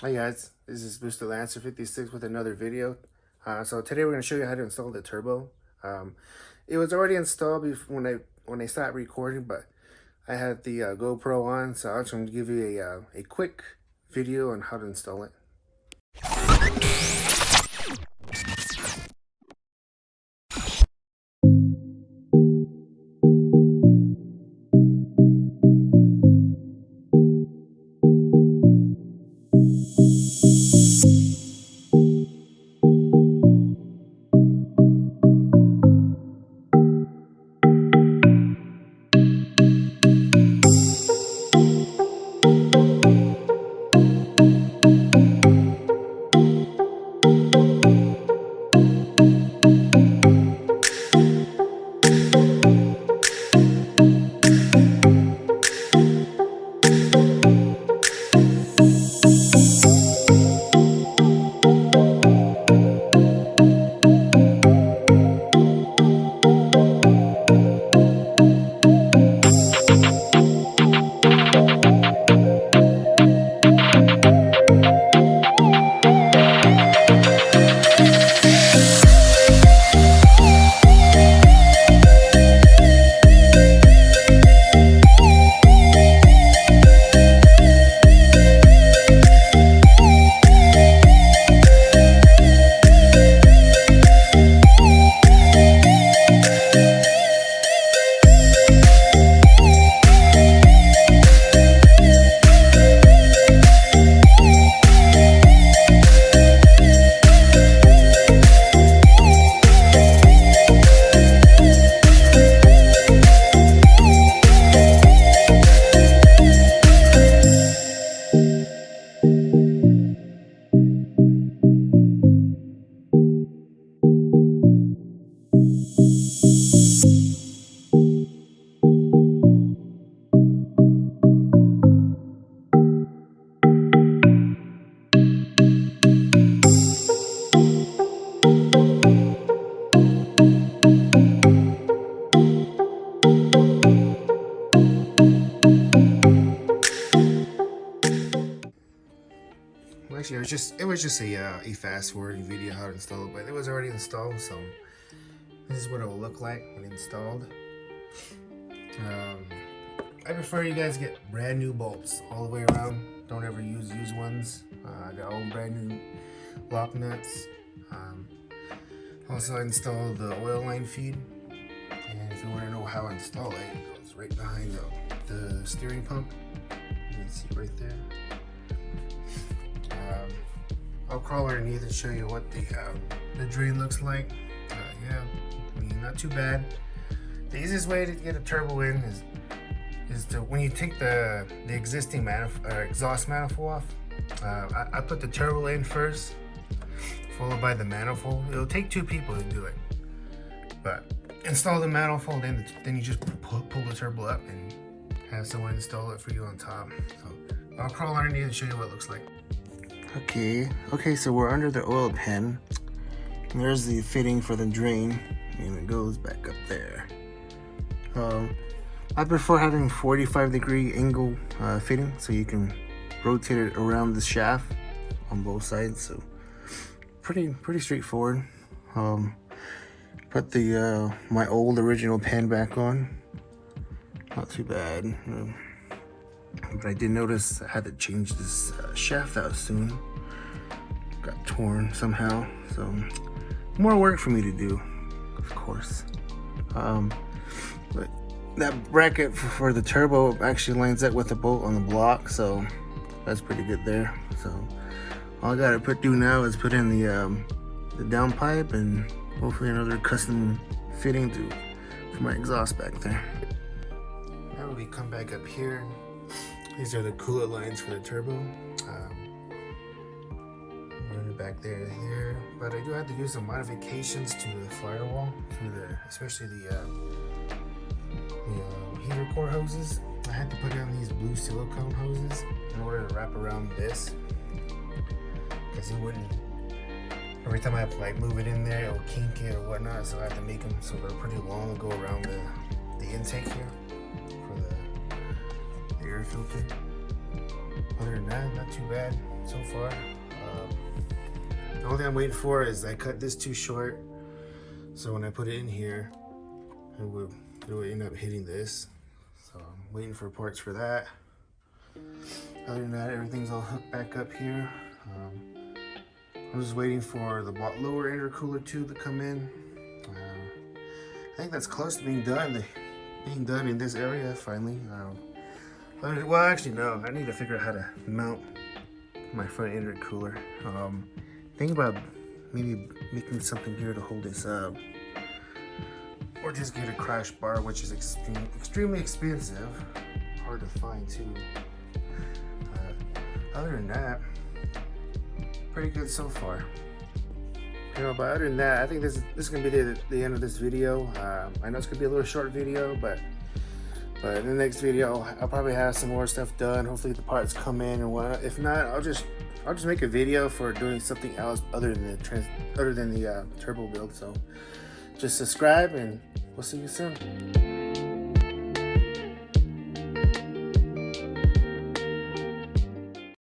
Hey guys, this is Mr. Lancer 56 with another video. So today we're going to show you how to install the turbo. It was already installed before when I started recording, but I had the GoPro on, so I'm just going to give you a quick video on how to install it. Well, actually, it was just a fast forwarding video how to install it, but it was already installed, so this is what it will look like when installed. I prefer you guys get brand new bolts all the way around. Don't ever use used ones. I got all brand new lock nuts. Also, I installed the oil line feed, and if you want to know how I install it, it goes right behind the steering pump. You can see right there. I'll crawl underneath and show you what the drain looks like. Yeah, I mean, not too bad. The easiest way to get a turbo in is to, when you take the existing exhaust manifold off, I put the turbo in first, followed by the manifold. It'll take two people to do it, but install the manifold, then you just pull the turbo up and have someone install it for you on top. So I'll crawl underneath and show you what it looks like. Okay, so we're under the oil pan. And there's the fitting for the drain, and it goes back up there. I prefer having 45-degree angle fitting, so you can rotate it around the shaft on both sides. So pretty straightforward. Put the my old original pan back on. Not too bad. But I did notice I had to change this shaft out soon. Got torn somehow, so more work for me to do, of course. But that bracket for the turbo actually lines up with the bolt on the block, so that's pretty good there. So all I gotta do now is put in the downpipe and hopefully another custom fitting for my exhaust back there. Now we come back up here. These are the coolant lines for the turbo. Run it back there to here, but I do have to do some modifications to the firewall, especially the heater core hoses. I had to put on these blue silicone hoses in order to wrap around this, because it wouldn't. Every time I have to like move it in there, it'll kink it or whatnot. So I have to make them so they're pretty long to go around the intake here for the air filter. Other than that, not too bad so far. The only thing I'm waiting for is I cut this too short, so when I put it in here, it would end up hitting this. So I'm waiting for parts for that. Other than that, everything's all hooked back up here. I'm just waiting for the lower intercooler tube to come in. I think that's close to being done. In this area finally. Well, actually no. I need to figure out how to mount my front intercooler. Think about maybe making something here to hold this up, or just get a crash bar, which is extremely expensive, hard to find too. Other than that, pretty good so far. But other than that, I think this is gonna be the end of this video. I know it's gonna be a little short video, but in the next video, I'll probably have some more stuff done. Hopefully the parts come in and whatnot. If not, I'll just make a video for doing something else other than the turbo build. So just subscribe, and we'll see you soon.